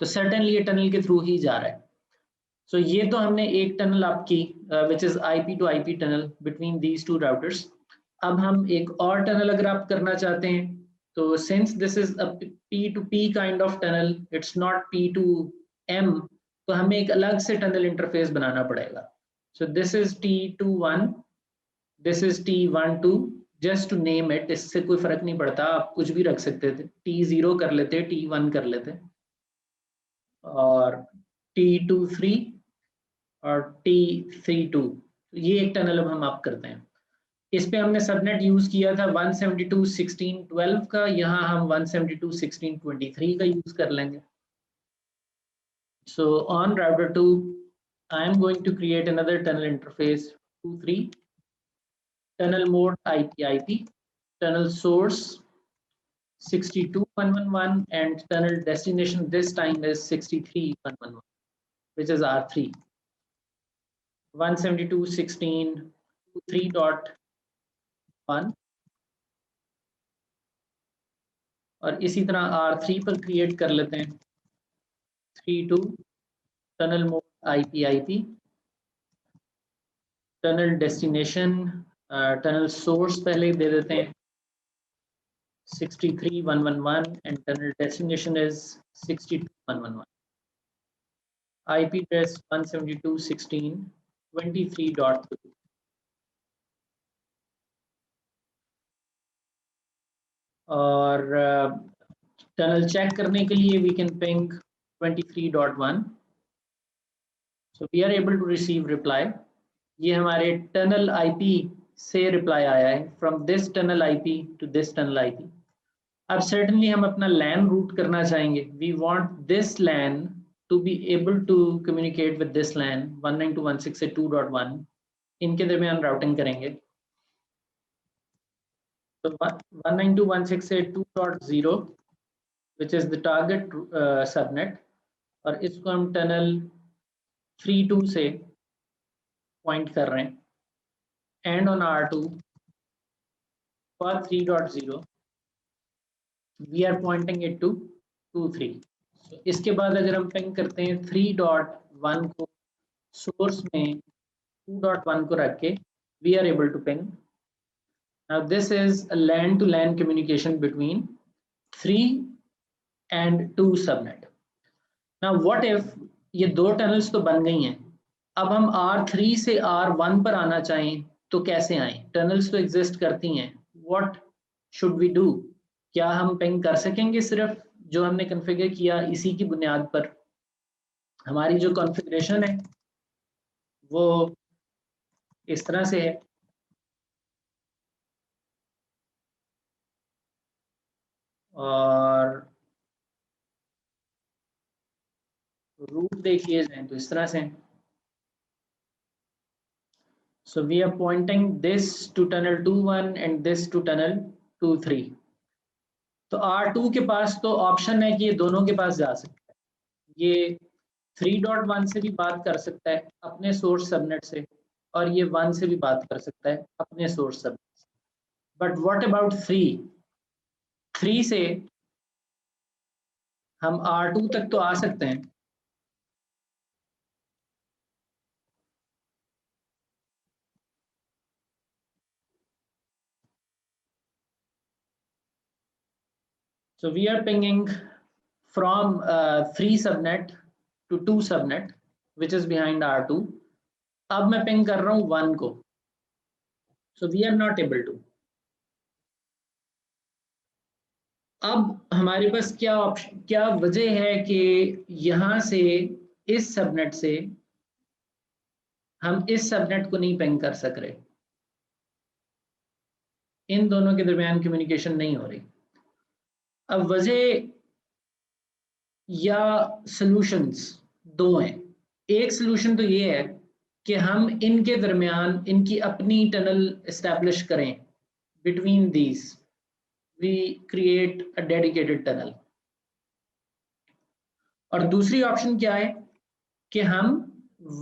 तो सर्टेनली ये टनल के थ्रू ही जा रहा है। सो ये तो हमने एक टनल आपकी which is IP to IP tunnel between these two routers. अब हम एक और टनल अगर आप करना चाहते हैं, तो since this is a P2P kind of tunnel, it's not P2M, तो हमें एक अलग से टनल इंटरफेस बनाना पड़ेगा। So this is T21, this is T12, just to name it, इससे कोई फर्क नहीं पड़ता, आप कुछ भी रख सकते थे, T0 कर लेते, T1 कर लेते, और T23 और T32, ये एक टनल अब हम आप करते हैं। इस पे हमने सबनेट यूज किया था 172.16.12 का, यहाँ हम 172.16.23 का यूज कर लेंगे। So on router 2 I am going to create another tunnel interface 23, tunnel mode IP tunnel source 62.111 and tunnel destination this time is 63.111, which is R3 172.16.3.1, और इसी तरह R3 पर क्रिएट कर लेते हैं 32 tunnel mode IP tunnel destination tunnel source पहले दे देते हैं 63.111 and tunnel destination is 62.111, IP address 172.16.23.2, और टनल चेक करने के लिए we can ping 23.1, so we are able to receive reply। ये हमारे टनल IP से रिप्लाई आया है, from this tunnel IP to this tunnel IP। अब सर्टेनली हम अपना लैन रूट करना चाहेंगे, we want this LAN to be able to communicate with this LAN 192.168.2.1, इनके दरमियान राउटिंग करेंगे। तो 192.168.2.0 which is the target subnet, और इसको हम टनल 32 से पॉइंट कर रहे हैं, and on R2 for 3.0 we are pointing it to 23। so, इसके बाद अगर हम पिंग करते हैं 3.1 को सोर्स में 2.1 को रख के, we are able to ping। now this is a LAN to LAN communication between 3 and 2 subnet। now what if ये दो टनल्स तो बन गई हैं, अब हम R3 से R1 पर आना चाहें तो कैसे आए? टनल्स तो एग्जिस्ट करती हैं, व्हाट शुड वी डू? क्या हम पिंग कर सकेंगे सिर्फ जो हमने कॉन्फ़िगर किया इसी की बुनियाद पर? हमारी जो कॉन्फ़िगरेशन है वो इस तरह से है, और रूट देखिए जाए तो इस तरह से। So we are pointing this to tunnel 21 and this to tunnel 23। तो R2 के पास तो ऑप्शन है कि ये दोनों के पास जा सकता है, ये 3.1 से भी बात कर सकता है अपने सोर्स सबनेट से, और ये 1 से भी बात कर सकता है अपने सोर्स सबनेट से। बट व्हाट अबाउट 3 से हम R2 तक तो आ सकते हैं, so we are pinging from 3 subnet to 2 subnet which is behind R2। अब मैं पिंग कर रहा हूँ 1 को, so we are not able to। अब हमारे पास क्या वजह है कि यहाँ से इस सबनेट से हम इस सबनेट को नहीं पिंग कर सक रहे, इन दोनों के दरमियान कम्युनिकेशन नहीं हो रही। अब वजह या सॉल्यूशंस दो हैं। एक सॉल्यूशन तो ये है कि हम इनके दरमियान इनकी अपनी टनल एस्टैब्लिश करें, between these we create a dedicated tunnel. और दूसरी ऑप्शन क्या है कि हम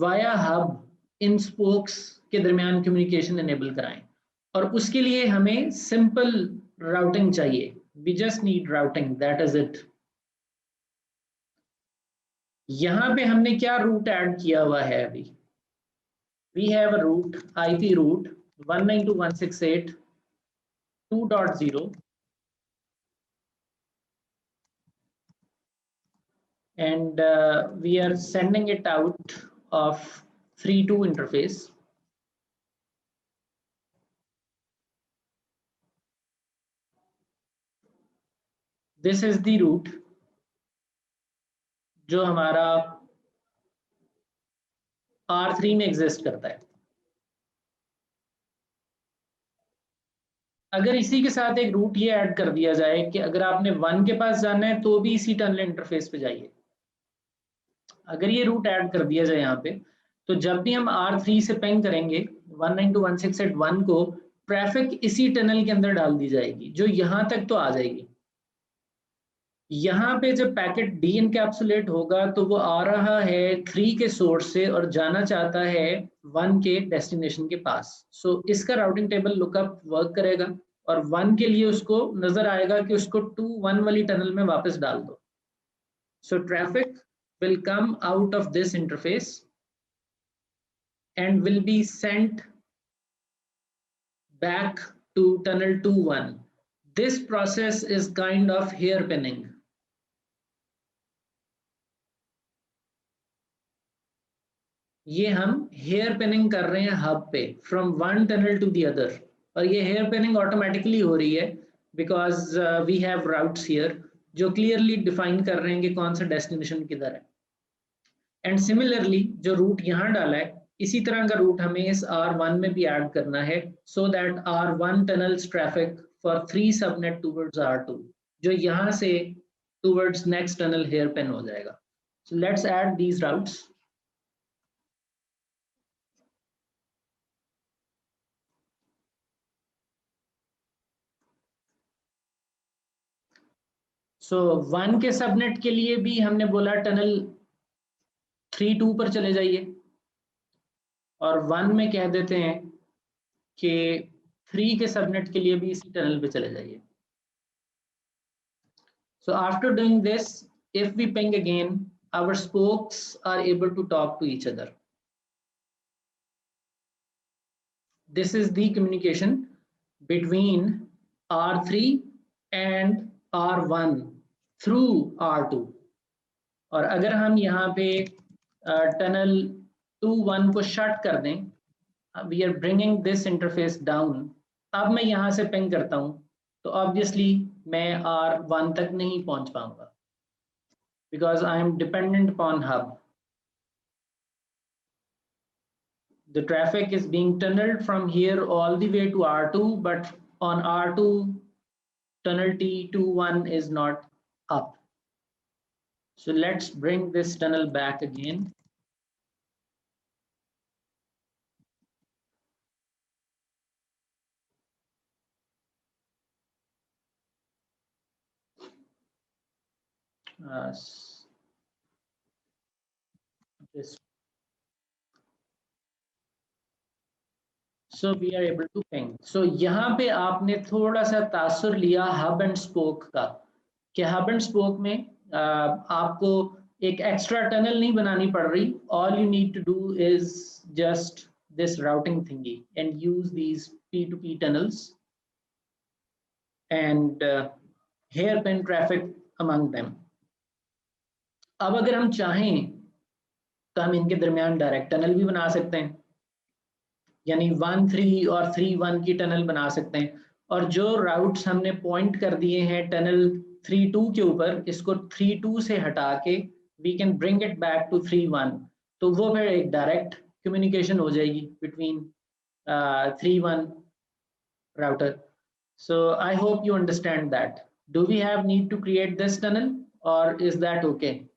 वाया हब इन स्पोक्स के दरमियान कम्युनिकेशन एनेबल कराएं, और उसके लिए हमें सिंपल राउटिंग चाहिए, we just need routing, that is it. यहाँ पे हमने क्या रूट ऐड किया हुआ है अभी? We have a route, IP route 192.168.2.0 and we are sending it out of 3.2 interface. This is the root जो हमारा R3 में एग्जिस्ट करता है। अगर इसी के साथ एक रूट ये ऐड कर दिया जाए कि अगर आपने 1 के पास जाना है तो भी इसी टनल इंटरफेस पे जाइए, अगर ये रूट ऐड कर दिया जाए यहाँ पे, तो जब भी हम R3 से पिंग करेंगे 192.168.1 को, ट्रैफिक इसी टनल के अंदर डाल दी जाएगी जो यहाँ तक तो आ जाएगी। यहाँ पे जब पैकेट डी इनकैप्सुलेट होगा तो वो आ रहा है 3 के सोर्स से और जाना चाहता है 1 के डेस्टिनेशन के पास। सो इसका राउटिंग टेबल लुकअप वर्क करेगा और 1 के लिए उसको नजर आएगा कि उसको 2-1 वाली टनल में वापस डाल दो। So traffic will come out of this interface and will be sent back to tunnel 2.1. This process is kind of hairpinning. ये हम हेयर पिनिंग कर रहे हैं हब पे from one tunnel to the other, और ये हेयर पिनिंग ऑटोमेटिकली हो रही है because we have routes here जो क्लियरली डिफाइन कर रहे हैं कि कौन सा डेस्टिनेशन किधर है। एंड सिमिलरली जो रूट यहाँ डाला है इसी तरह का रूट हमें इस R1 में भी ऐड करना है so that R1 tunnels traffic for 3 subnet towards R2 जो यहाँ से towards next tunnel here pin हो जाएगा। So let's add these routes. So 1 के सबनेट के लिए भी हमने बोला टनल 3.2 पर चले जाइए, और 1 में कह देते हैं कि 3 के सबनेट के लिए भी इसी टनल पे चले जाइए। So after doing this, if we ping again, our spokes are able to talk to each other. This is the communication between R3 and R1 through R2. और अगर हम यहाँ पे टनल 2.1 को शट कर दें, we are bringing this interface down, अब मैं यहाँ से पिंग करता हूँ तो ऑब्वियसली मैं R1 तक नहीं पहुँच पाऊंगा because I am dependent upon hub. The traffic is being tunneled from here all the way to R2, but on R2 tunnel T21 is not up. So let's bring this tunnel back again. This. So we are able to ping. So यहाँ पे आपने थोड़ा सा तासुर लिया hub and spoke का, कि hub and spoke में आपको एक एक्स्ट्रा टनल नहीं बनानी पड़ रही। All you need to do is just this routing thingy and use these P2P tunnels and hairpin traffic among them. अब अगर हम चाहें तो हम इनके दरमियान डायरेक्ट टनल भी बना सकते हैं, यानी 1.3 और 3.1 की टनल बना सकते हैं, और जो राउट्स हमने पॉइंट कर दिए हैं टनल 3.2 के ऊपर, इसको 3.2 से हटा के we can bring it back to 3.1, तो वो फिर एक डायरेक्ट कम्युनिकेशन हो जाएगी between 3.1 router. So I hope you understand that. Do we have need to create this tunnel or is that okay?